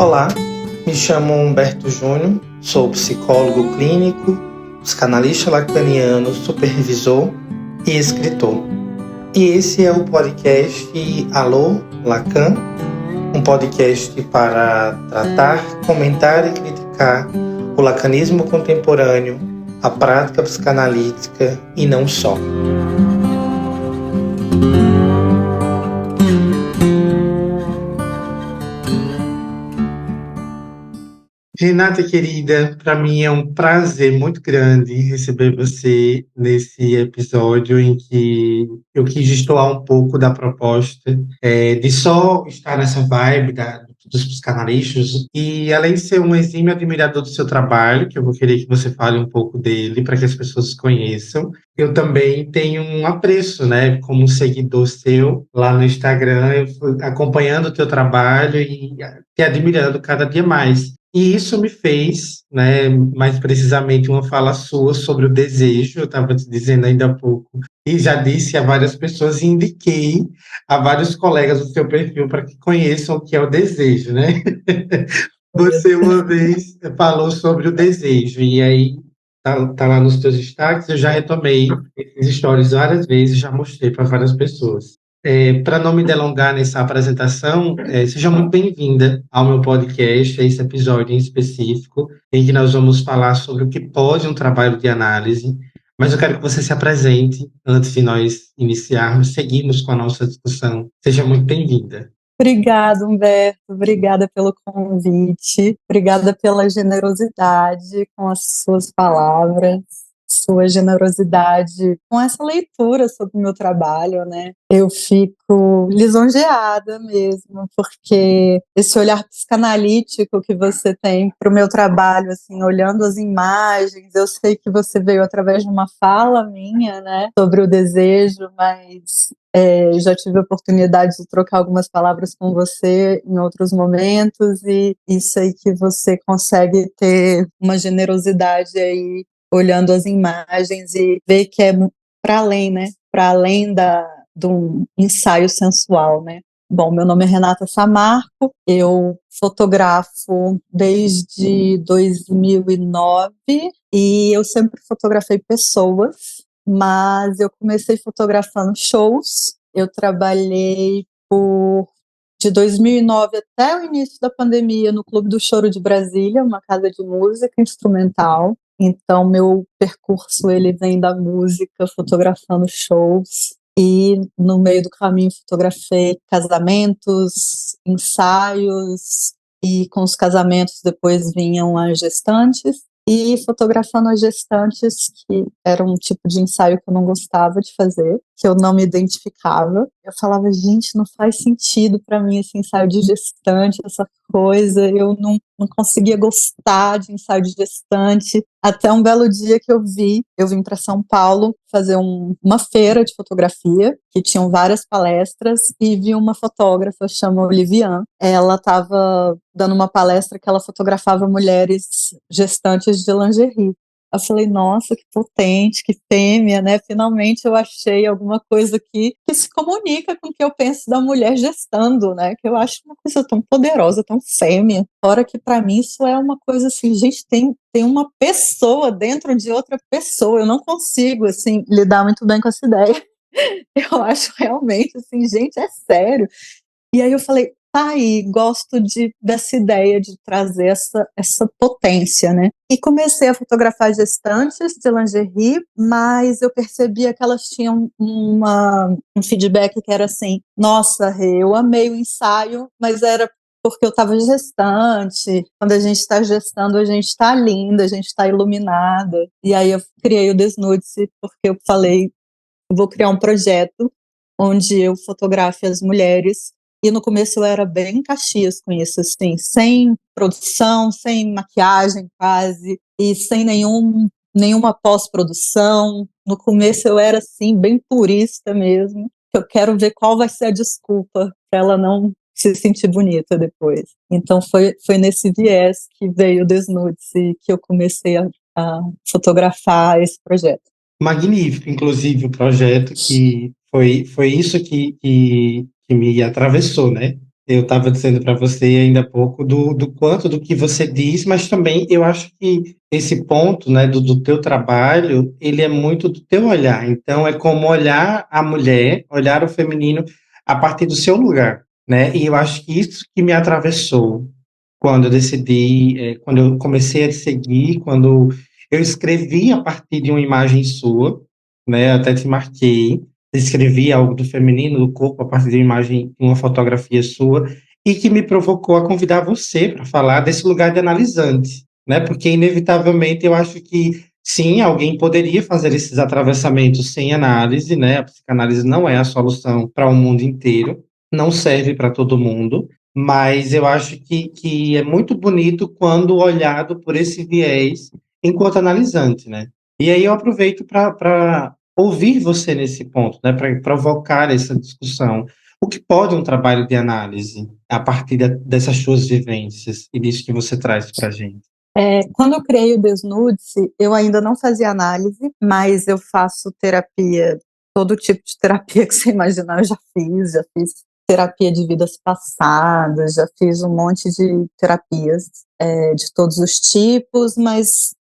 Olá, me chamo Humberto Júnior, sou psicólogo clínico, psicanalista lacaniano, supervisor e escritor. E esse é o podcast Alô Lacan, um podcast para tratar, comentar e criticar o lacanismo contemporâneo, a prática psicanalítica e não só. Renata, querida, para mim é um prazer muito grande receber você nesse episódio em que eu quis destoar um pouco da proposta de só estar nessa vibe dos psicanalistas e, além de ser um exímio admirador do seu trabalho, que eu vou querer que você fale um pouco dele para que as pessoas conheçam, eu também tenho um apreço, né, como seguidor seu lá no Instagram, eu fui acompanhando o teu trabalho e te admirando cada dia mais. E isso me fez, né, mais precisamente, uma fala sua sobre o desejo. Eu estava te dizendo ainda há pouco, e já disse a várias pessoas, e indiquei a vários colegas do seu perfil para que conheçam o que é o desejo, né? Você uma vez falou sobre o desejo, e aí tá lá nos teus destaques. Eu já retomei esses stories várias vezes, já mostrei para várias pessoas. Para não me delongar nessa apresentação, seja muito bem-vinda ao meu podcast, a esse episódio em específico, em que nós vamos falar sobre o que pode um trabalho de análise, mas eu quero que você se apresente antes de nós iniciarmos, seguirmos com a nossa discussão. Seja muito bem-vinda. Obrigada, Humberto. Obrigada pelo convite. Obrigada pela generosidade com as suas palavras, sua generosidade com essa leitura sobre o meu trabalho, né? Eu fico lisonjeada mesmo, porque esse olhar psicanalítico que você tem para o meu trabalho, assim, olhando as imagens, eu sei que você veio através de uma fala minha, né, sobre o desejo, mas já tive a oportunidade de trocar algumas palavras com você em outros momentos, e isso aí que você consegue ter uma generosidade aí, olhando as imagens e ver que é para além, né? Para além de um ensaio sensual, né? Bom, meu nome é Renata Samarco, eu fotografo desde 2009 e eu sempre fotografei pessoas, mas eu comecei fotografando shows. Eu trabalhei de 2009 até o início da pandemia no Clube do Choro de Brasília, uma casa de música instrumental. Então, meu percurso ele vem da música, fotografando shows. E no meio do caminho fotografei casamentos, ensaios, e com os casamentos depois vinham as gestantes. E fotografando as gestantes, que era um tipo de ensaio que eu não gostava de fazer, que eu não me identificava. Eu falava, gente, não faz sentido para mim esse ensaio de gestante, essa coisa. Eu não conseguia gostar de ensaio de gestante. Até um belo dia que eu vim para São Paulo fazer uma feira de fotografia, que tinham várias palestras, e vi uma fotógrafa, chama Oliviane. Ela estava dando uma palestra que ela fotografava mulheres gestantes de lingerie. Eu falei, nossa, que potente, que fêmea, né? Finalmente eu achei alguma coisa aqui que se comunica com o que eu penso da mulher gestando, né? Que eu acho uma coisa tão poderosa, tão fêmea. Fora que para mim isso é uma coisa assim, gente, tem uma pessoa dentro de outra pessoa. Eu não consigo, assim, lidar muito bem com essa ideia. Eu acho realmente, assim, gente, é sério. E aí eu falei, tá aí, gosto dessa ideia de trazer essa potência, né? E comecei a fotografar gestantes de lingerie, mas eu percebia que elas tinham um feedback que era assim, nossa, Rê, eu amei o ensaio, mas era porque eu estava gestante. Quando a gente está gestando, a gente está linda, a gente está iluminada. E aí eu criei o Desnude-se, porque eu falei, eu vou criar um projeto onde eu fotografe as mulheres. E no começo eu era bem Caxias com isso, assim, sem produção, sem maquiagem quase, e sem nenhuma pós-produção. No começo eu era, assim, bem purista mesmo. Eu quero ver qual vai ser a desculpa para ela não se sentir bonita depois. Então foi nesse viés que veio o Desnude-se e que eu comecei a fotografar esse projeto. Magnífico, inclusive, o projeto, que foi isso que me atravessou, né? Eu estava dizendo para você ainda há pouco do quanto do que você diz, mas também eu acho que esse ponto, né, do teu trabalho, ele é muito do teu olhar. Então, é como olhar a mulher, olhar o feminino a partir do seu lugar, né? E eu acho que isso que me atravessou quando eu decidi, quando eu comecei a te seguir, quando eu escrevi a partir de uma imagem sua, né? Até te marquei, escrevi algo do feminino, do corpo, a partir de uma imagem, de uma fotografia sua, e que me provocou a convidar você para falar desse lugar de analisante, né? Porque, inevitavelmente, eu acho que, sim, alguém poderia fazer esses atravessamentos sem análise, né? A psicanálise não é a solução para o mundo inteiro, não serve para todo mundo, mas eu acho que é muito bonito quando olhado por esse viés enquanto analisante, né? E aí eu aproveito para ouvir você nesse ponto, né? Para provocar essa discussão. O que pode um trabalho de análise a partir dessas suas vivências e disso que você traz para a gente? Quando eu criei o Desnude-se, eu ainda não fazia análise, mas eu faço terapia, todo tipo de terapia que você imaginar, eu já fiz terapia de vidas passadas, já fiz um monte de terapias de todos os tipos, mas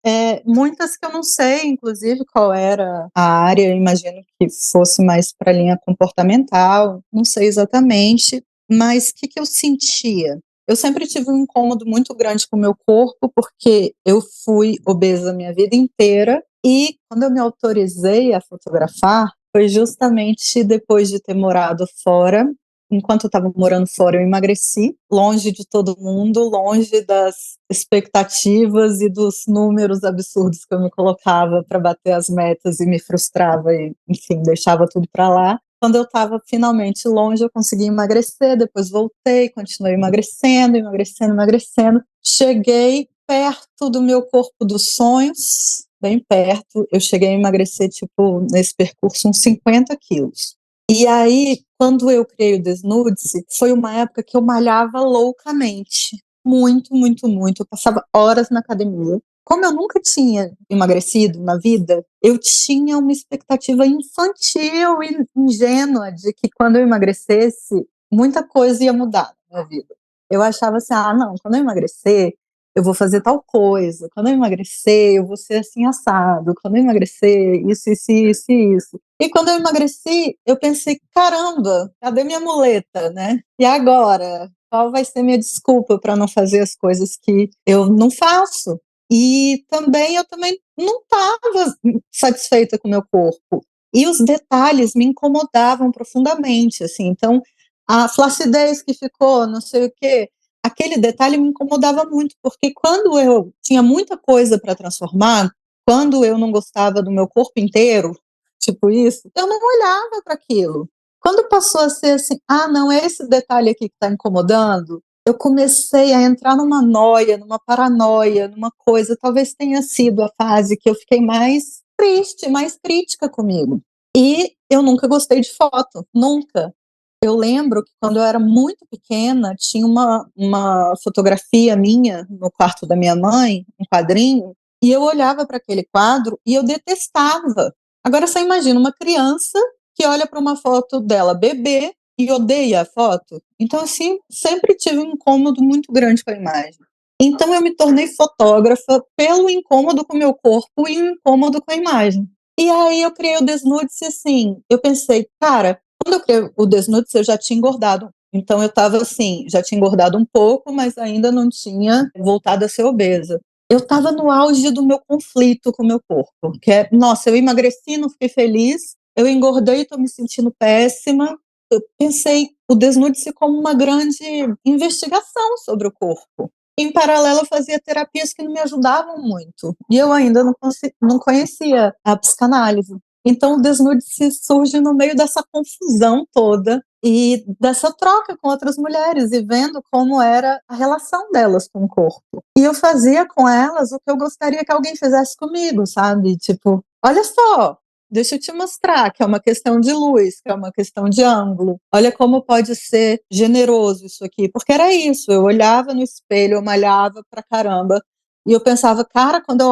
muitas que eu não sei, inclusive, qual era a área, eu imagino que fosse mais para a linha comportamental, não sei exatamente, mas o que, que eu sentia? Eu sempre tive um incômodo muito grande com o meu corpo, porque eu fui obesa a minha vida inteira, e quando eu me autorizei a fotografar, foi justamente depois de ter morado fora. Enquanto eu estava morando fora, eu emagreci, longe de todo mundo, longe das expectativas e dos números absurdos que eu me colocava para bater as metas e me frustrava e, enfim, deixava tudo para lá. Quando eu estava finalmente longe, eu consegui emagrecer, depois voltei, continuei emagrecendo, emagrecendo, emagrecendo. Cheguei perto do meu corpo dos sonhos, bem perto. Eu cheguei a emagrecer, tipo, nesse percurso, uns 50 quilos. E aí, quando eu criei o Desnude-se, foi uma época que eu malhava loucamente. Muito, muito, muito. Eu passava horas na academia. Como eu nunca tinha emagrecido na vida, eu tinha uma expectativa infantil e ingênua de que quando eu emagrecesse, muita coisa ia mudar na minha vida. Eu achava assim, não, quando eu emagrecer, eu vou fazer tal coisa. Quando eu emagrecer, eu vou ser assim assado. Quando eu emagrecer, isso. E quando eu emagreci, eu pensei, caramba, cadê minha muleta, né? E agora? Qual vai ser minha desculpa para não fazer as coisas que eu não faço? E também eu também não estava satisfeita com o meu corpo. E os detalhes me incomodavam profundamente, assim. Então, a flacidez que ficou, não sei o quê, aquele detalhe me incomodava muito, porque quando eu tinha muita coisa para transformar, quando eu não gostava do meu corpo inteiro, tipo isso, eu não olhava para aquilo. Quando passou a ser assim, não é esse detalhe aqui que está incomodando, eu comecei a entrar numa noia, numa paranoia, numa coisa, talvez tenha sido a fase que eu fiquei mais triste, mais crítica comigo. E eu nunca gostei de foto, nunca. Eu lembro que quando eu era muito pequena, tinha uma fotografia minha no quarto da minha mãe, um quadrinho, e eu olhava para aquele quadro e eu detestava. Agora você imagina uma criança que olha para uma foto dela bebê e odeia a foto. Então, assim, sempre tive um incômodo muito grande com a imagem. Então, eu me tornei fotógrafa pelo incômodo com o meu corpo e um incômodo com a imagem. E aí eu criei o Desnude-se assim. Eu pensei, cara, quando eu criei o Desnude-se, eu já tinha engordado. Então, eu estava assim, já tinha engordado um pouco, mas ainda não tinha voltado a ser obesa. Eu estava no auge do meu conflito com o meu corpo, que é, nossa, eu emagreci, não fiquei feliz, eu engordei, estou me sentindo péssima. Eu pensei o Desnude-se como uma grande investigação sobre o corpo. Em paralelo, eu fazia terapias que não me ajudavam muito. E eu ainda não conhecia a psicanálise. Então, o Desnude-se surge no meio dessa confusão toda e dessa troca com outras mulheres e vendo como era a relação delas com o corpo. E eu fazia com elas o que eu gostaria que alguém fizesse comigo, sabe? Tipo, olha só, deixa eu te mostrar que é uma questão de luz, que é uma questão de ângulo. Olha como pode ser generoso isso aqui. Porque era isso, eu olhava no espelho, eu malhava pra caramba, e eu pensava, cara, quando eu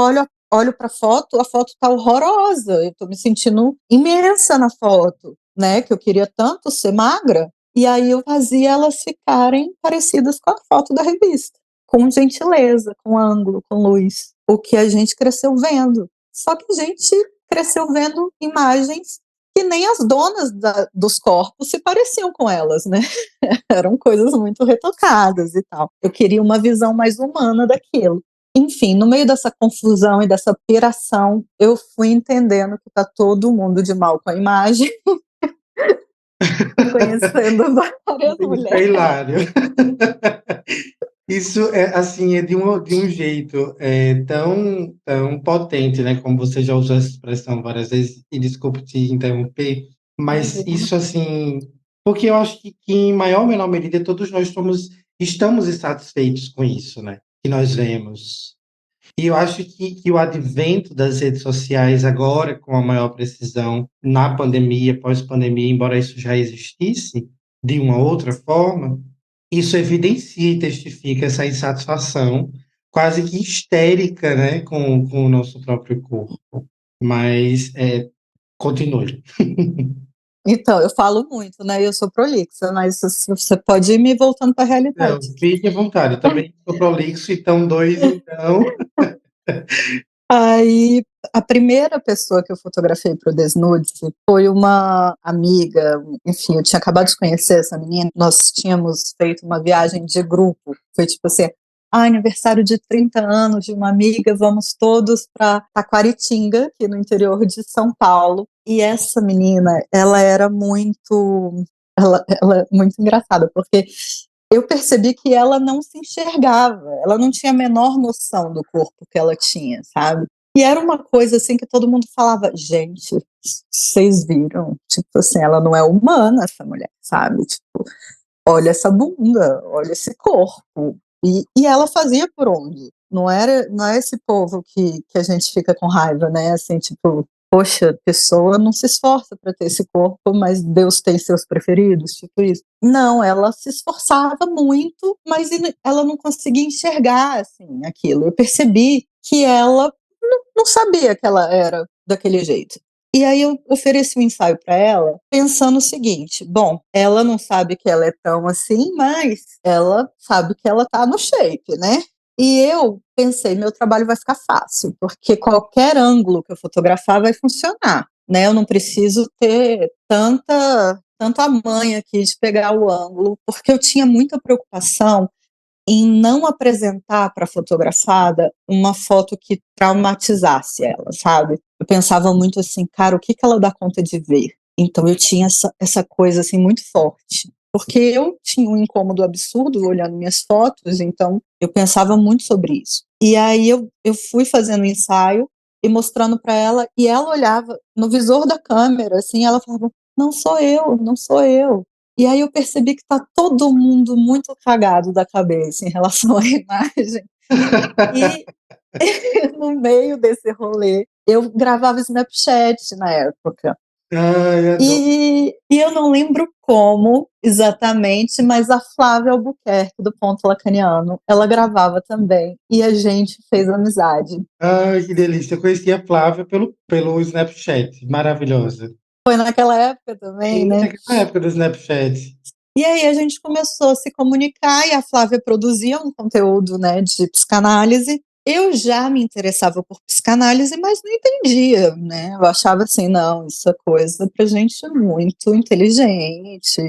olho para a foto tá horrorosa, eu tô me sentindo imensa na foto, né? Que eu queria tanto ser magra. E aí eu fazia elas ficarem parecidas com a foto da revista, com gentileza, com ângulo, com luz, o que a gente cresceu vendo. Só que a gente cresceu vendo imagens que nem as donas dos corpos se pareciam com elas, né? Eram coisas muito retocadas e tal. Eu queria uma visão mais humana daquilo. Enfim, no meio dessa confusão e dessa piração, eu fui entendendo que tá todo mundo de mal com a imagem, conhecendo várias Isso é mulheres. hilário. Isso é assim, é de um jeito tão potente, né? Como você já usou essa expressão várias vezes, e desculpe te interromper, mas Imagina. isso assim, porque eu acho que em maior ou menor medida todos nós estamos insatisfeitos com isso, né? Que nós vemos. E eu acho que o advento das redes sociais agora, com a maior precisão, na pandemia, pós-pandemia, embora isso já existisse de uma outra forma, isso evidencia e testifica essa insatisfação quase que histérica, né, com o nosso próprio corpo. Mas, continue. Então, eu falo muito, né? Eu sou prolixa, mas você pode ir me voltando para a realidade. Não, fique à vontade. Eu também sou prolixo, então dois, então. Aí, a primeira pessoa que eu fotografei para o Desnude foi uma amiga, enfim, eu tinha acabado de conhecer essa menina, nós tínhamos feito uma viagem de grupo, foi tipo assim, aniversário de 30 anos de uma amiga, vamos todos para Taquaritinga, aqui no interior de São Paulo, e essa menina, ela é muito engraçada, porque eu percebi que ela não se enxergava, ela não tinha a menor noção do corpo que ela tinha, sabe? E era uma coisa assim que todo mundo falava, gente, vocês viram? Tipo assim, ela não é humana, essa mulher, sabe? Tipo, olha essa bunda, olha esse corpo. E ela fazia por onde? Não é esse povo que a gente fica com raiva, né? Assim, tipo, poxa, a pessoa não se esforça para ter esse corpo, mas Deus tem seus preferidos, tipo isso. Não, ela se esforçava muito, mas ela não conseguia enxergar assim aquilo. Eu percebi que ela não sabia que ela era daquele jeito. E aí eu ofereci um ensaio para ela, pensando o seguinte: bom, ela não sabe que ela é tão assim, mas ela sabe que ela tá no shape, né? E eu pensei, meu trabalho vai ficar fácil, porque qualquer ângulo que eu fotografar vai funcionar, né? Eu não preciso ter tanta manha aqui de pegar o ângulo, porque eu tinha muita preocupação em não apresentar para a fotografada uma foto que traumatizasse ela, sabe? Eu pensava muito assim, cara, o que ela dá conta de ver? Então eu tinha essa coisa assim muito forte. Porque eu tinha um incômodo absurdo olhando minhas fotos, então eu pensava muito sobre isso. E aí eu fui fazendo um ensaio e mostrando para ela, e ela olhava no visor da câmera, assim, ela falava, não sou eu, não sou eu. E aí eu percebi que tá todo mundo muito cagado da cabeça em relação à imagem. E no meio desse rolê, eu gravava Snapchat na época. Ai, adoro. E eu não lembro como exatamente, mas a Flávia Albuquerque, do Ponto Lacaniano, ela gravava também. E a gente fez amizade. Ai, que delícia. Eu conheci a Flávia pelo Snapchat. Maravilhosa. Foi naquela época também, Sim, né? naquela época do Snapchat. E aí a gente começou a se comunicar e a Flávia produzia um conteúdo, né, de psicanálise. Eu já me interessava por psicanálise, mas não entendia, né? Eu achava assim, não, isso é coisa para gente muito inteligente.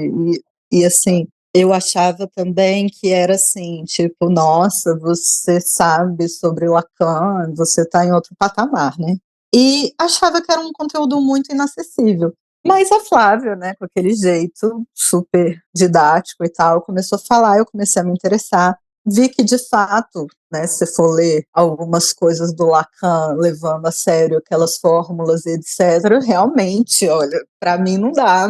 E assim, eu achava também que era assim, tipo, nossa, você sabe sobre Lacan, você está em outro patamar, né? E achava que era um conteúdo muito inacessível. Mas a Flávia, né, com aquele jeito super didático e tal, começou a falar, eu comecei a me interessar. Vi que, de fato, né, se for ler algumas coisas do Lacan, levando a sério aquelas fórmulas e etc., realmente, olha, para mim não dá,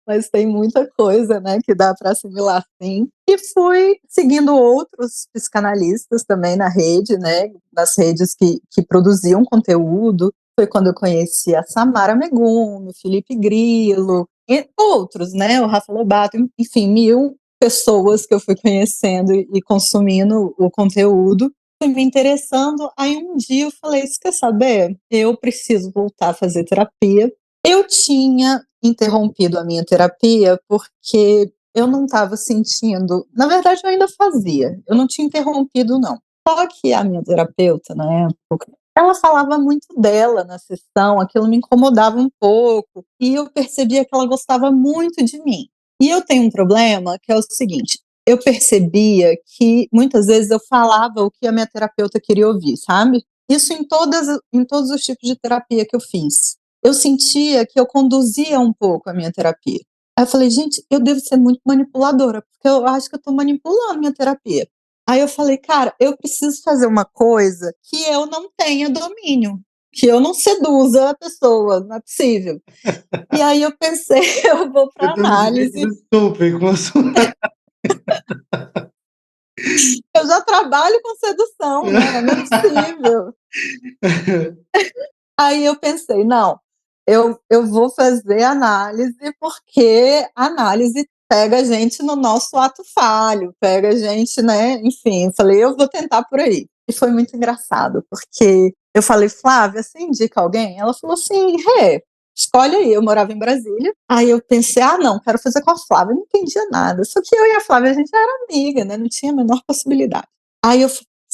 mas tem muita coisa, né, que dá para assimilar sim. E fui seguindo outros psicanalistas também na rede, né, nas redes que produziam conteúdo. Foi quando eu conheci a Samara Megumi, Felipe Grillo, e outros, né, o Rafa Lobato, enfim, mil pessoas que eu fui conhecendo e consumindo o conteúdo. Fui me interessando, aí um dia eu falei, você quer saber? Eu preciso voltar a fazer terapia, Eu tinha interrompido a minha terapia, porque eu não estava sentindo, na verdade eu ainda fazia, eu não tinha interrompido não. Só que a minha terapeuta, na época, ela falava muito dela na sessão, aquilo me incomodava um pouco, e eu percebia que ela gostava muito de mim. E eu tenho um problema, que é o seguinte, eu percebia que muitas vezes eu falava o que a minha terapeuta queria ouvir, sabe? Isso em todos os tipos de terapia que eu fiz. Eu sentia que eu conduzia um pouco a minha terapia. Aí eu falei: "Gente, eu devo ser muito manipuladora, porque eu acho que eu estou manipulando minha terapia". Aí eu falei: "Cara, eu preciso fazer uma coisa que eu não tenha domínio, que eu não seduza a pessoa, não é possível". E aí eu pensei: "Eu vou Eu para tô me análise". divertindo super com a sua. Eu já trabalho com sedução, né, não é possível. Aí eu pensei: "Não, eu vou fazer análise, porque análise pega a gente no nosso ato falho, pega a gente, né", enfim, falei: "Eu vou tentar por aí". E foi muito engraçado, porque eu falei: "Flávia, você indica alguém?". Ela falou assim: "É, escolhe aí". Eu morava em Brasília, aí eu pensei: "Ah, não, quero fazer com a Flávia", eu não entendia nada, só que eu e a Flávia, a gente era amiga, né, não tinha a menor possibilidade. Aí eu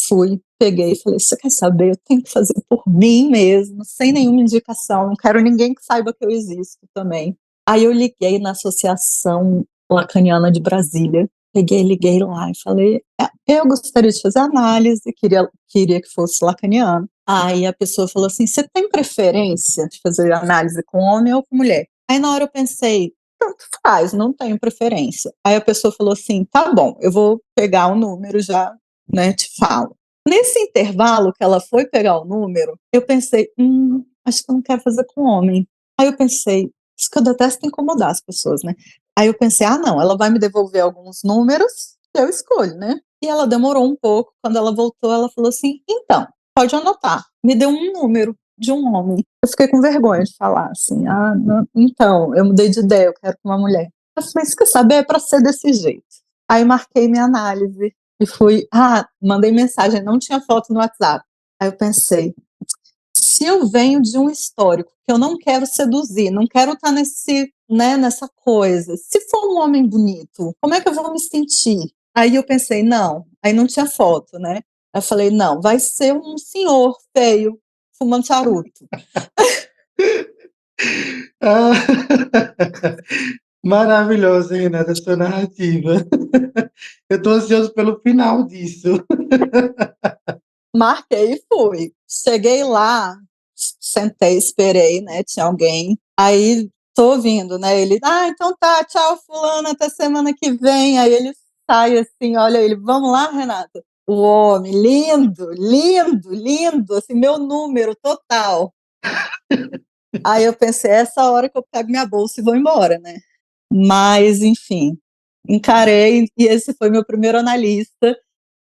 fui, peguei e falei: "Você quer saber? Eu tenho que fazer por mim mesmo, sem nenhuma indicação, não quero ninguém que saiba que eu existo também". Aí eu liguei na Associação Lacaniana de Brasília, liguei lá e falei: eu gostaria de fazer análise, queria que fosse lacaniano". Aí a pessoa falou assim: "Você tem preferência de fazer análise com homem ou com mulher?". Aí na hora eu pensei: "Tanto faz, não tenho preferência". Aí a pessoa falou assim: "Tá bom, eu vou pegar o número já, né, te falo". Nesse intervalo que ela foi pegar o número, eu pensei: acho que eu não quero fazer com homem". Aí eu pensei, isso que eu detesto incomodar as pessoas, né. Aí eu pensei: "Ah não, ela vai me devolver alguns números, eu escolho, né". E ela demorou um pouco, quando ela voltou, ela falou assim: "Então, pode anotar". Me deu um número de um homem. Eu fiquei com vergonha de falar assim: "Ah, não, então, eu mudei de ideia, eu quero com uma mulher". Eu falei: "Você quer saber? É pra ser desse jeito". Aí marquei minha análise e fui, mandei mensagem, não tinha foto no WhatsApp. Aí eu pensei: "Se eu venho de um histórico que eu não quero seduzir, não quero estar nesse, né, nessa coisa, se for um homem bonito, como é que eu vou me sentir?". Aí eu pensei: "Não", aí não tinha foto, né. Aí eu falei: "Não, vai ser um senhor feio, fumando charuto". Ah, maravilhosa, Renata, a sua narrativa. Eu tô ansioso pelo final disso. Marquei e fui. Cheguei lá, sentei, esperei, né, tinha alguém, aí tô ouvindo, né, ele: "Ah, então tá, tchau fulano, até semana que vem". Aí ele sai assim, olha ele: "Vamos lá, Renata?". O homem lindo, lindo, lindo, assim, meu número total. Aí eu pensei: "É essa hora que eu pego minha bolsa e vou embora, né". Mas enfim, encarei e esse foi meu primeiro analista,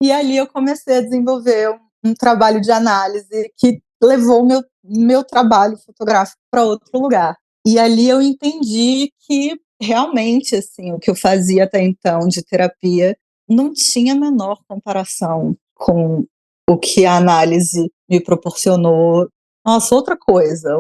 e ali eu comecei a desenvolver um trabalho de análise que levou o meu trabalho fotográfico para outro lugar. E ali eu entendi que realmente, assim, o que eu fazia até então de terapia não tinha a menor comparação com o que a análise me proporcionou. Nossa, outra coisa,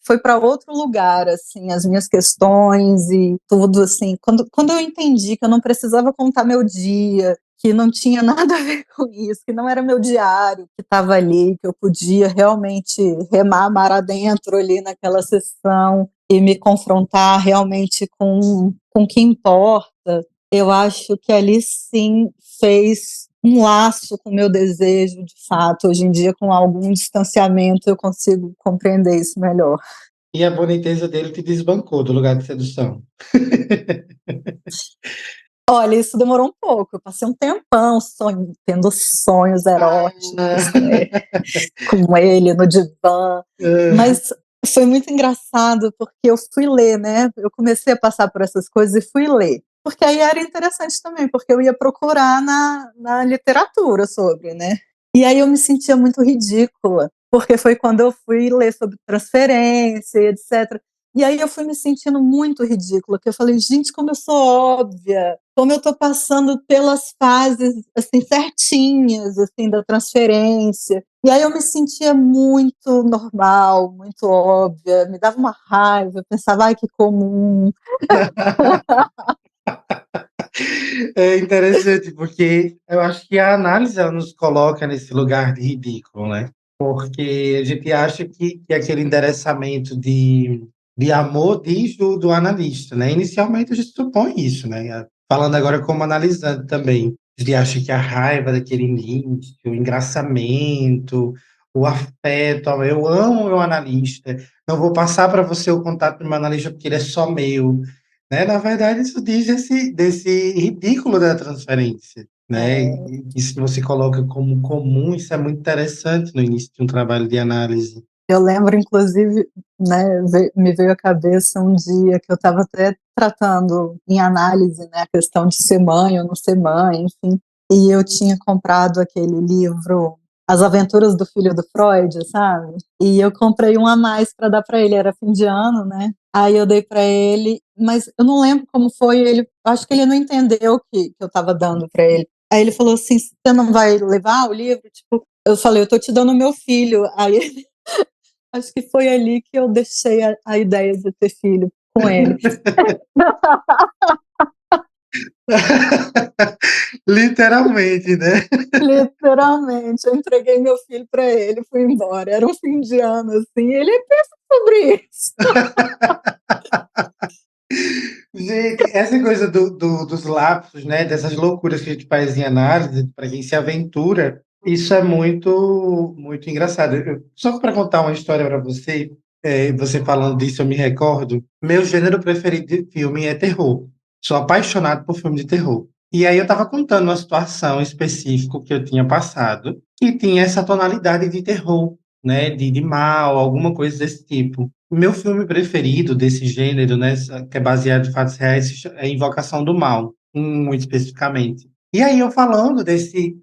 foi para outro lugar, assim, as minhas questões e tudo, assim. Quando eu entendi que eu não precisava contar meu dia, que não tinha nada a ver com isso, que não era meu diário que estava ali, que eu podia realmente remar mar adentro ali naquela sessão e me confrontar realmente com o que importa, eu acho que ali sim fez um laço com o meu desejo, de fato. Hoje em dia, com algum distanciamento, eu consigo compreender isso melhor. E a boniteza dele te desbancou do lugar de sedução. Olha, isso demorou um pouco, eu passei um tempão tendo sonhos eróticos com ele no divã, Hã. mas foi muito engraçado, porque eu fui ler, né, eu comecei a passar por essas coisas e fui ler. Porque aí era interessante também, porque eu ia procurar na literatura sobre, né. E aí eu me sentia muito ridícula, porque foi quando eu fui ler sobre transferência e etcétera. E aí eu fui me sentindo muito ridícula, que eu falei: "Gente, como eu sou óbvia, como eu tô passando pelas fases, assim, certinhas, assim, da transferência". E aí eu me sentia muito normal, muito óbvia, me dava uma raiva, eu pensava: "Ai, que comum". É interessante, porque eu acho que a análise ela nos coloca nesse lugar de ridículo, né? Porque a gente acha que aquele endereçamento de amor diz do analista, né? Inicialmente a gente supõe isso, né? Falando agora como analisando também. A gente acha que a raiva daquele início, o engraçamento, o afeto, eu amo o meu analista, não vou passar para você o contato do meu analista porque ele é só meu, né? Na verdade, isso diz desse ridículo da transferência, né? É. E isso que você coloca como comum, isso é muito interessante no início de um trabalho de análise. Eu lembro, inclusive, né, me veio à cabeça um dia que eu estava até tratando em análise, né, a questão de ser mãe ou não ser mãe, enfim, e eu tinha comprado aquele livro As Aventuras do Filho do Freud, sabe? E eu comprei um a mais para dar para ele, era fim de ano, né? Aí eu dei para ele, mas eu não lembro como foi, ele, acho que ele não entendeu que eu estava dando para ele. Aí ele falou assim: "Você não vai levar o livro?" Tipo, eu falei: "Eu tô te dando meu filho". Aí acho que foi ali que eu deixei a ideia de ter filho com ele. Literalmente, né? Literalmente, eu entreguei meu filho para ele, fui embora. Era um fim de ano, assim, ele pensa sobre isso. Gente, essa coisa dos lapsos, né? Dessas loucuras que a gente faz em análise, para quem se aventura, isso é muito, muito engraçado. Só para contar uma história para você, você falando disso, eu me recordo. Meu gênero preferido de filme é terror. Sou apaixonado por filme de terror. E aí eu estava contando uma situação específica que eu tinha passado, que tinha essa tonalidade de terror, né? De mal, alguma coisa desse tipo. Meu filme preferido desse gênero, né, que é baseado em fatos reais, é Invocação do Mal, muito especificamente. E aí eu falando desse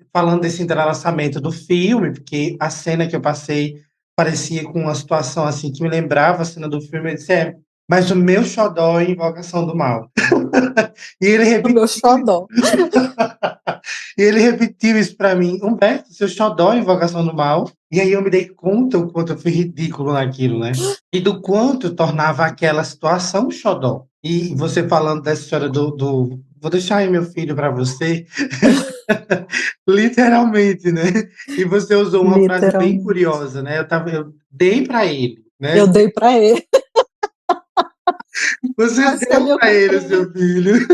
entrelaçamento do filme, porque a cena que eu passei parecia com uma situação assim que me lembrava a cena do filme, eu disse, mas o meu xodó é Invocação do Mal. E ele O meu repetiu, xodó. e ele repetiu isso para mim, Humberto, seu xodó é Invocação do Mal. E aí eu me dei conta o quanto eu fui ridículo naquilo, né? E do quanto tornava aquela situação um xodó. E você falando dessa história vou deixar aí meu filho para você, literalmente, né? E você usou uma frase bem Literalmente. curiosa, né? Eu dei para ele, Eu né? dei para ele, Você mas que deu ali eu para ele o cumpri. seu filho.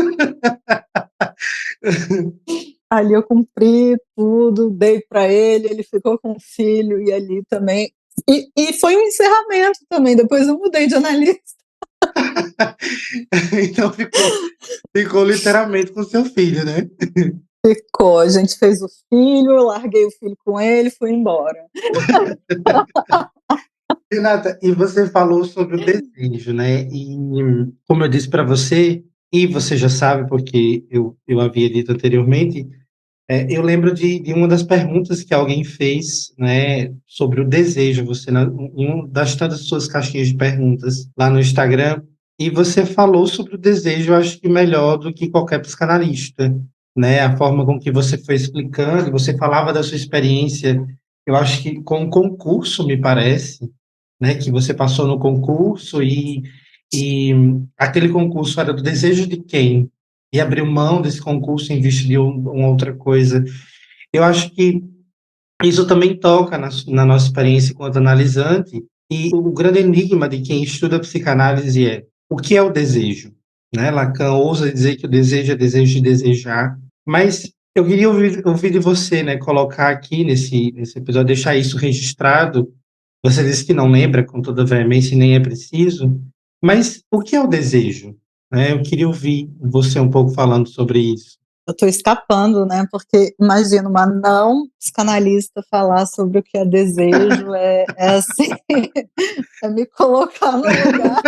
Ali eu cumpri tudo, dei para ele, ele ficou com o filho e ali também. E foi um encerramento também. Depois eu mudei de analista. Então ficou literalmente com seu filho, né? Ficou. A gente fez o filho, eu larguei o filho com ele, fui embora. Renata, e você falou sobre o desejo, né? E como eu disse para você, e você já sabe, porque eu havia dito anteriormente, eu lembro de uma das perguntas que alguém fez, né, sobre o desejo, em uma das tantas suas caixinhas de perguntas lá no Instagram, e você falou sobre o desejo, eu acho que melhor do que qualquer psicanalista, né? A forma com que você foi explicando, você falava da sua experiência, eu acho que com o concurso, me parece, né, que você passou no concurso e aquele concurso era do desejo de quem? E abriu mão desse concurso em vista de uma outra coisa. Eu acho que isso também toca na nossa experiência enquanto analisante, e o grande enigma de quem estuda psicanálise é o que é o desejo? Né? Lacan ousa dizer que o desejo é desejo de desejar, mas eu queria ouvir de você, né, colocar aqui nesse episódio, deixar isso registrado. Você disse que não lembra com toda veemência e nem é preciso, mas o que é o desejo? Né? Eu queria ouvir você um pouco falando sobre isso. Eu estou escapando, né? Porque imagina uma não psicanalista falar sobre o que é desejo, é assim, é me colocar no lugar.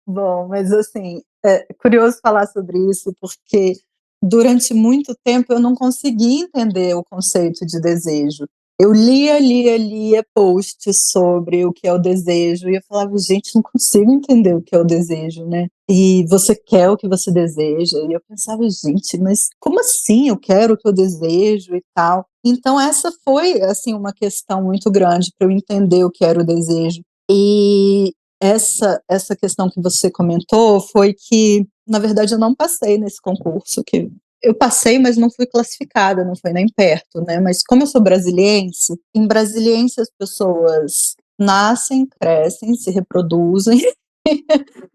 Bom, mas assim, é curioso falar sobre isso, porque durante muito tempo eu não consegui entender o conceito de desejo. Eu lia posts sobre o que é o desejo, e eu falava, gente, não consigo entender o que é o desejo, né? E você quer o que você deseja, e eu pensava, gente, mas como assim eu quero o que eu desejo e tal? Então essa foi, assim, uma questão muito grande para eu entender o que era o desejo. E essa questão que você comentou foi que, na verdade, eu não passei nesse concurso, que eu passei, mas não fui classificada, não foi nem perto, né? Mas como eu sou brasiliense, em Brasiliense as pessoas nascem, crescem, se reproduzem,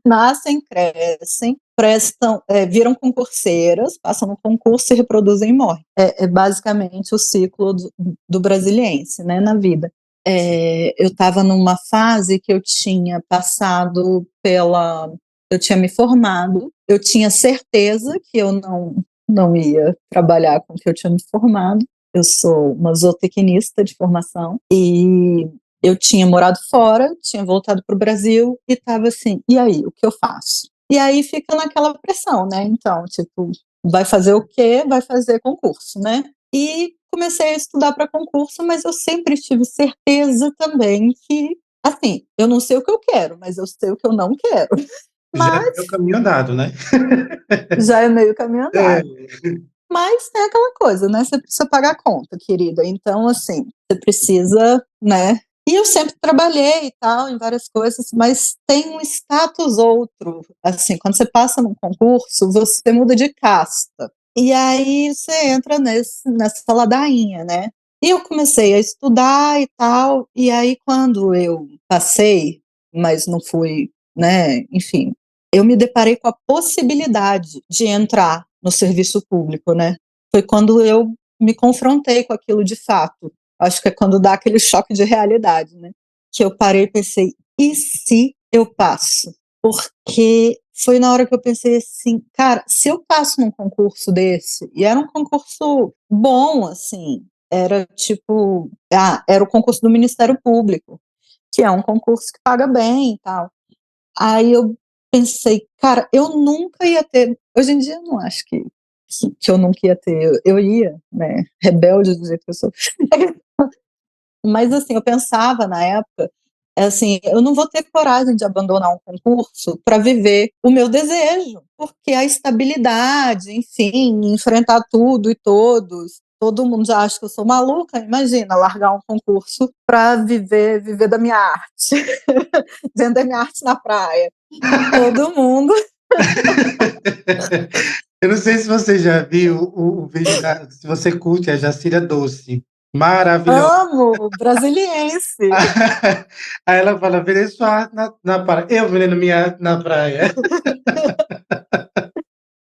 nascem, crescem, prestam, viram concurseiras, passam no concurso, se reproduzem e morrem. É basicamente o ciclo do brasiliense, né, na vida. Eu estava numa fase que eu tinha passado eu tinha me formado, eu tinha certeza que eu não ia trabalhar com o que eu tinha me formado. Eu sou uma zootecnista de formação e eu tinha morado fora, tinha voltado para o Brasil e estava assim, e aí, o que eu faço? E aí fica naquela pressão, né? Então, tipo, vai fazer o quê? Vai fazer concurso, né? E comecei a estudar para concurso, mas eu sempre tive certeza também que, assim, eu não sei o que eu quero, mas eu sei o que eu não quero. Já Mas é o caminho andado, né? já é meio caminho É. andado. Mas tem aquela coisa, né? Você precisa pagar a conta, querida. Então, assim, você precisa, né? E eu sempre trabalhei e tal, em várias coisas, mas tem um status outro. Assim, quando você passa num concurso, você muda de casta. E aí você entra nessa ladainha, né? E eu comecei a estudar e tal, e aí quando eu passei, mas não fui, né? Enfim, eu me deparei com a possibilidade de entrar no serviço público, né? Foi quando eu me confrontei com aquilo de fato. Acho que é quando dá aquele choque de realidade, né? Que eu parei e pensei, e se eu passo? Porque foi na hora que eu pensei assim, cara, se eu passo num concurso desse, e era um concurso bom, assim, era tipo, era o concurso do Ministério Público, que é um concurso que paga bem e tal. Aí eu pensei, cara, eu nunca ia ter. Hoje em dia eu não acho que eu nunca ia ter. Eu ia, né? Rebelde do jeito que eu sou. Mas assim, eu pensava na época, assim, eu não vou ter coragem de abandonar um concurso para viver o meu desejo, porque a estabilidade, enfim, enfrentar tudo e todos, todo mundo já acha que eu sou maluca, imagina largar um concurso para viver da minha arte, vender minha arte na praia. Todo mundo. Eu não sei se você já viu o vídeo se você curte a Jacira Doce. Maravilhosa. Amo, brasiliense. Aí ela fala: "Vendei sua arte na praia". Eu vendendo minha arte na praia.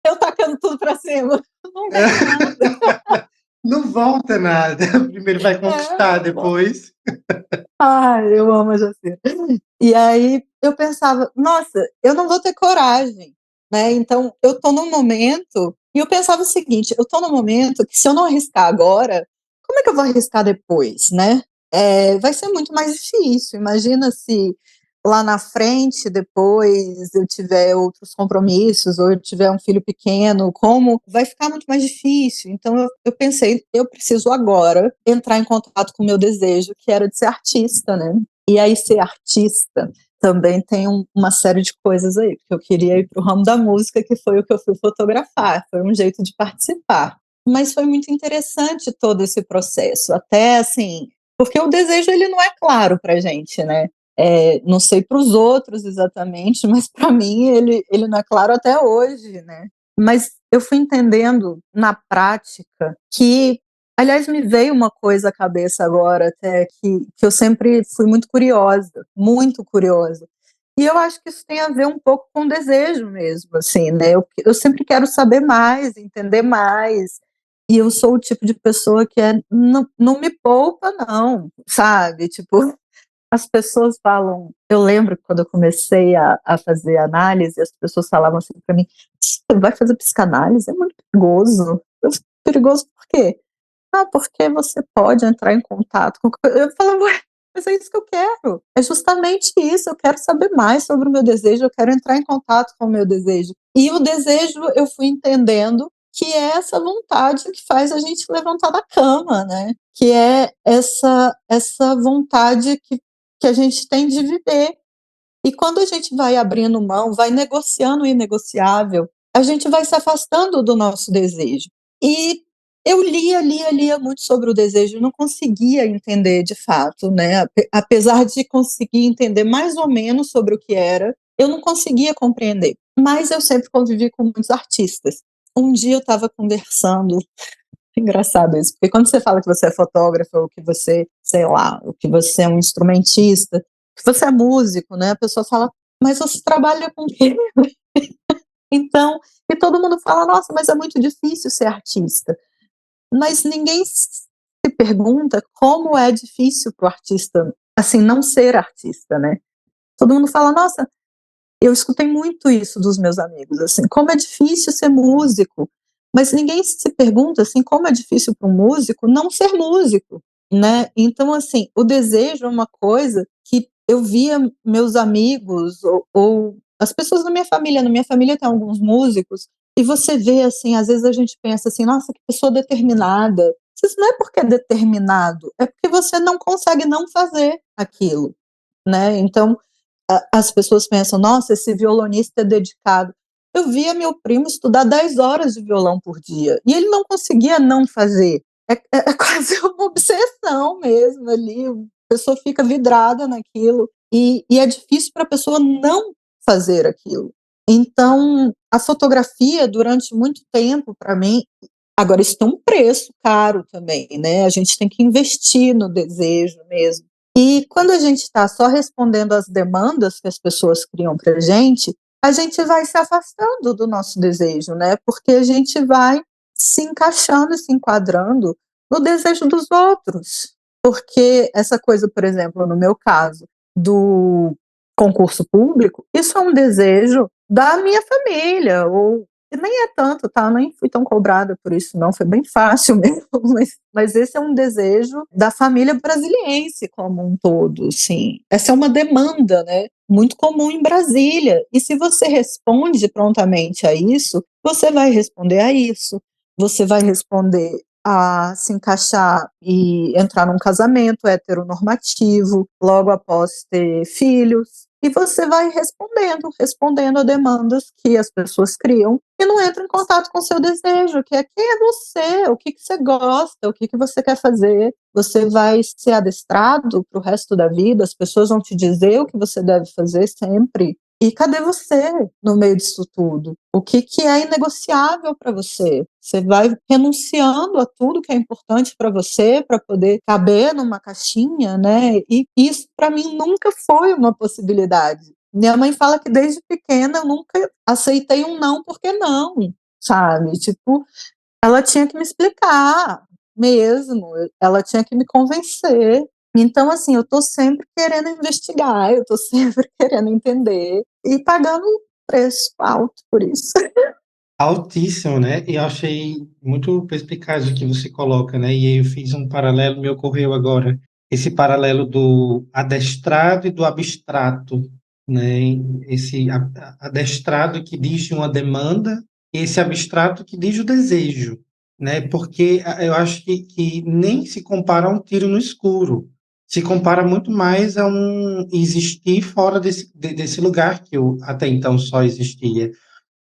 Eu tacando tudo pra cima. Não ganho nada. Não volta nada. Primeiro vai conquistar, Bom. depois. Ai, eu amo a Jacira. E aí eu pensava, nossa, eu não vou ter coragem, né? Então eu tô num momento, e eu pensava o seguinte, eu tô num momento que se eu não arriscar agora, como é que eu vou arriscar depois, né? Vai ser muito mais difícil. Imagina se lá na frente, depois eu tiver outros compromissos, ou eu tiver um filho pequeno, como vai ficar muito mais difícil. Então eu pensei, eu preciso agora entrar em contato com o meu desejo, que era de ser artista, né? E aí ser artista também tem uma série de coisas aí, porque eu queria ir para o ramo da música, que foi o que eu fui fotografar, foi um jeito de participar. Mas foi muito interessante todo esse processo, até assim, porque o desejo ele não é claro para gente, né? Não sei para os outros exatamente, mas para mim ele não é claro até hoje, né? Mas eu fui entendendo na prática que, aliás, me veio uma coisa à cabeça agora, até que eu sempre fui muito curiosa. E eu acho que isso tem a ver um pouco com desejo mesmo, assim, né? Eu sempre quero saber mais, entender mais. E eu sou o tipo de pessoa que não me poupa, não, sabe? Tipo, as pessoas falam. Eu lembro quando eu comecei a fazer análise, as pessoas falavam assim para mim: você vai fazer psicanálise? É muito perigoso. Perigoso por quê? Ah, porque você pode entrar em contato com. Eu falava, ué, mas é isso que eu quero. É justamente isso. Eu quero saber mais sobre o meu desejo, eu quero entrar em contato com o meu desejo. E o desejo eu fui entendendo que é essa vontade que faz a gente levantar da cama, né? Que é essa vontade que a gente tem de viver. E quando a gente vai abrindo mão, vai negociando o inegociável, a gente vai se afastando do nosso desejo. E eu lia muito sobre o desejo, não conseguia entender de fato, né? Apesar de conseguir entender mais ou menos sobre o que era, eu não conseguia compreender. Mas eu sempre convivi com muitos artistas. Um dia eu estava conversando, engraçado isso, porque quando você fala que você é fotógrafo, ou que você, sei lá, ou que você é um instrumentista, que você é músico, né? A pessoa fala, mas você trabalha com o quê? Então, e todo mundo fala, nossa, mas é muito difícil ser artista. Mas ninguém se pergunta como é difícil para o artista, assim, não ser artista, né? Todo mundo fala, nossa, eu escutei muito isso dos meus amigos, assim, como é difícil ser músico, mas ninguém se pergunta, assim, como é difícil para um músico não ser músico, né? Então, assim, o desejo é uma coisa que eu via meus amigos ou as pessoas da minha família, na minha família tem alguns músicos, e você vê, assim, às vezes a gente pensa assim, nossa, que pessoa determinada. Isso não é porque é determinado, é porque você não consegue não fazer aquilo, né? Então, as pessoas pensam, nossa, esse violonista é dedicado. Eu via meu primo estudar 10 horas de violão por dia, e ele não conseguia não fazer. É quase uma obsessão mesmo ali, a pessoa fica vidrada naquilo, e é difícil para a pessoa não fazer aquilo. Então, a fotografia, durante muito tempo, para mim, agora isso tem um preço caro também, né? A gente tem que investir no desejo mesmo. E quando a gente está só respondendo às demandas que as pessoas criam para a gente vai se afastando do nosso desejo, né? Porque a gente vai se encaixando e se enquadrando no desejo dos outros. Porque essa coisa, por exemplo, no meu caso, do concurso público, isso é um desejo da minha família, ou nem é tanto, tá? Eu nem fui tão cobrada por isso, não. Foi bem fácil mesmo. Mas esse é um desejo da família brasiliense como um todo, sim. Essa é uma demanda, né? Muito comum em Brasília. E se você responde prontamente a isso, você vai responder a isso. Você vai responder a se encaixar e entrar num casamento heteronormativo, logo após ter filhos. E você vai respondendo a demandas que as pessoas criam e não entra em contato com o seu desejo, que é quem é você, o que você gosta, o que você quer fazer. Você vai ser adestrado para o resto da vida, as pessoas vão te dizer o que você deve fazer sempre. E cadê você no meio disso tudo? O que é inegociável para você? Você vai renunciando a tudo que é importante para você para poder caber numa caixinha, né? E isso para mim nunca foi uma possibilidade. Minha mãe fala que desde pequena eu nunca aceitei um não porque não, sabe? Tipo, ela tinha que me explicar mesmo, ela tinha que me convencer. Então, assim, eu tô sempre querendo investigar, eu tô sempre querendo entender e pagando um preço alto por isso. Altíssimo, né? E eu achei muito perspicaz o que você coloca, né? E aí eu fiz um paralelo, me ocorreu agora, esse paralelo do adestrado e do abstrato, né? Esse adestrado que diz uma demanda e esse abstrato que diz o desejo, né? Porque eu acho que nem se compara a um tiro no escuro, se compara muito mais a um existir fora desse lugar que eu até então só existia.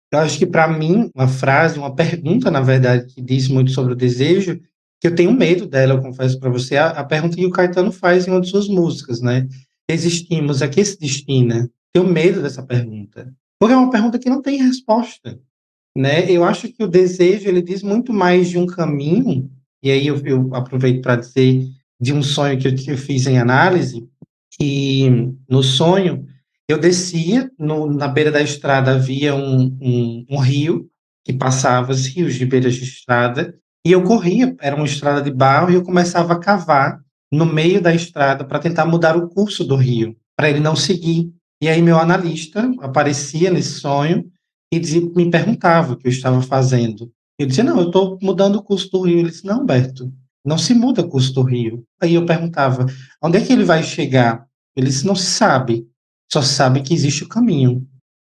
Eu acho que para mim, uma frase, uma pergunta, na verdade, que diz muito sobre o desejo, que eu tenho medo dela, eu confesso para você, a pergunta que o Caetano faz em uma de suas músicas, né? Existimos, a que se destina? Tenho medo dessa pergunta, porque é uma pergunta que não tem resposta, né? Eu acho que o desejo, ele diz muito mais de um caminho, e aí eu aproveito para dizer de um sonho que eu fiz em análise, que no sonho eu descia, na beira da estrada havia um rio que passava, os rios de beiras de estrada, e eu corria, era uma estrada de barro, e eu começava a cavar no meio da estrada para tentar mudar o curso do rio, para ele não seguir. E aí meu analista aparecia nesse sonho e me perguntava o que eu estava fazendo. Eu dizia, não, eu estou mudando o curso do rio. Ele disse, não, Berto, não se muda o curso do rio. Aí eu perguntava, onde é que ele vai chegar? Ele disse, não se sabe, só se sabe que existe o caminho.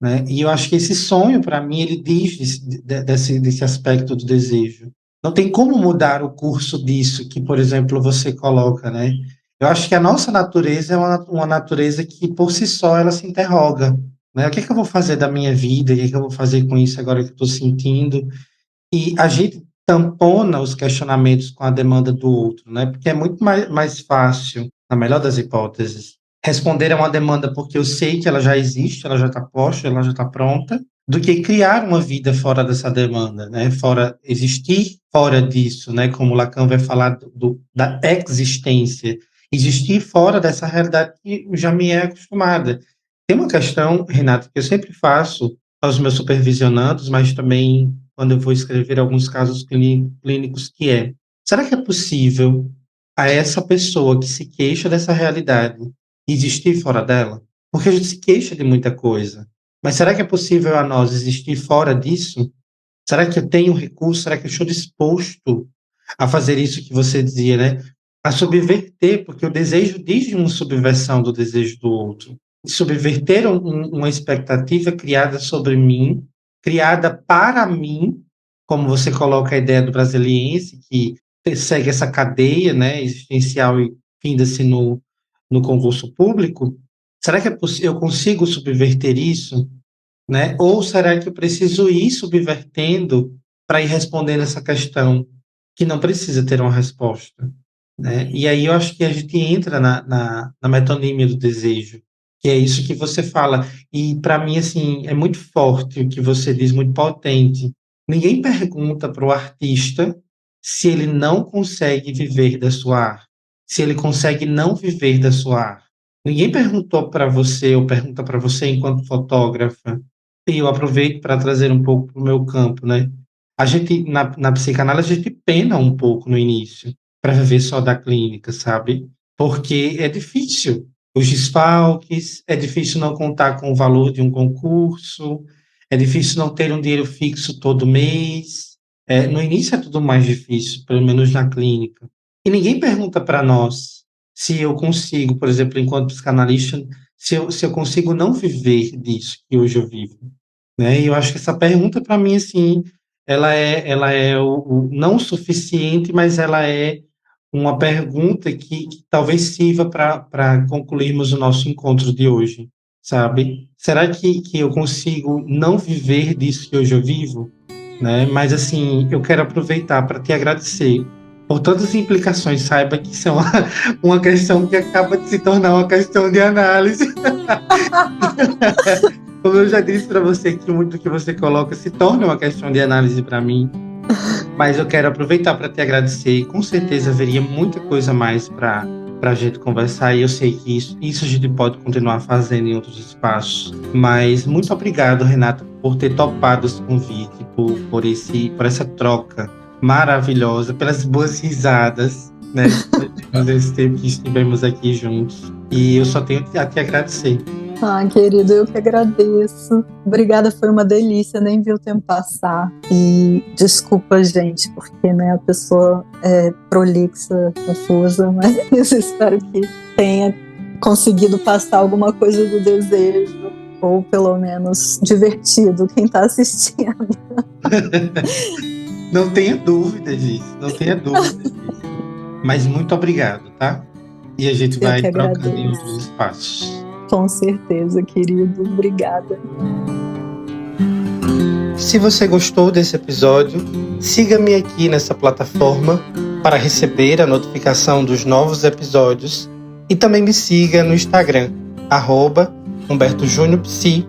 né? E eu acho que esse sonho, para mim, ele diz desse aspecto do desejo. Não tem como mudar o curso disso que, por exemplo, você coloca, né? Eu acho que a nossa natureza é uma natureza que, por si só, ela se interroga, né? O que é que eu vou fazer da minha vida? O que é que eu vou fazer com isso agora que eu estou sentindo? E a gente tampona os questionamentos com a demanda do outro, né? Porque é muito mais fácil, na melhor das hipóteses, responder a uma demanda porque eu sei que ela já existe, ela já está posta, ela já está pronta, do que criar uma vida fora dessa demanda, né? Fora existir fora disso, né? Como Lacan vai falar da existência, existir fora dessa realidade que já me é acostumada. Tem uma questão, Renato, que eu sempre faço aos meus supervisionandos, mas também quando eu vou escrever alguns casos clínicos, que é: será que é possível a essa pessoa que se queixa dessa realidade existir fora dela? Porque a gente se queixa de muita coisa, mas será que é possível a nós existir fora disso? Será que eu tenho recurso? Será que eu estou disposto a fazer isso que você dizia, né? A subverter, porque o desejo diz de uma subversão do desejo do outro. Subverter uma expectativa criada sobre mim, criada para mim, como você coloca a ideia do brasiliense, que segue essa cadeia, né, existencial e finda-se no concurso público. Será que eu consigo subverter isso? Né? Ou será que eu preciso ir subvertendo para ir respondendo essa questão que não precisa ter uma resposta, né? E aí eu acho que a gente entra na metonímia do desejo, que é isso que você fala. E para mim, assim, é muito forte o que você diz, muito potente. Ninguém pergunta para o artista se ele não consegue viver da sua arte, se ele consegue não viver da sua arte. Ninguém perguntou para você, ou pergunta para você enquanto fotógrafa, e eu aproveito para trazer um pouco para o meu campo, né? A gente, na psicanálise, a gente pena um pouco no início para viver só da clínica, sabe? Porque é difícil. Os desfalques, é difícil não contar com o valor de um concurso, é difícil não ter um dinheiro fixo todo mês. No início é tudo mais difícil, pelo menos na clínica. E ninguém pergunta para nós se eu consigo, por exemplo, enquanto psicanalista, se eu consigo não viver disso que hoje eu vivo, né? E eu acho que essa pergunta, para mim, assim, ela é não o suficiente, mas ela é uma pergunta que talvez sirva para concluirmos o nosso encontro de hoje, sabe? Será que eu consigo não viver disso que hoje eu vivo? Né? Mas, assim, eu quero aproveitar para te agradecer por todas as implicações. Saiba que isso é uma questão que acaba de se tornar uma questão de análise. Como eu já disse para você, que muito do que você coloca se torna uma questão de análise para mim. Mas eu quero aproveitar para te agradecer e com certeza haveria muita coisa mais para a gente conversar. E eu sei que isso a gente pode continuar fazendo em outros espaços. Mas muito obrigado, Renata, por ter topado esse convite, por essa troca maravilhosa, pelas boas risadas, né? Esse tempo que estivemos aqui juntos. E eu só tenho a te agradecer. Ah, querido, eu que agradeço. Obrigada, foi uma delícia, nem vi o tempo passar. E desculpa, gente, porque né, a pessoa é prolixa, confusa, mas espero que tenha conseguido passar alguma coisa do desejo, ou pelo menos divertido quem está assistindo. Não tenha dúvida disso, não tenha dúvida disso. Mas muito obrigado, tá? E a gente vai trocando em outros espaços. Com certeza, querido. Obrigada. Se você gostou desse episódio, siga-me aqui nessa plataforma para receber a notificação dos novos episódios e também me siga no Instagram, @HumbertoJuniorPsi,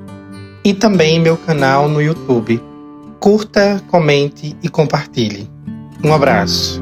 e também em meu canal no YouTube. Curta, comente e compartilhe. Um abraço.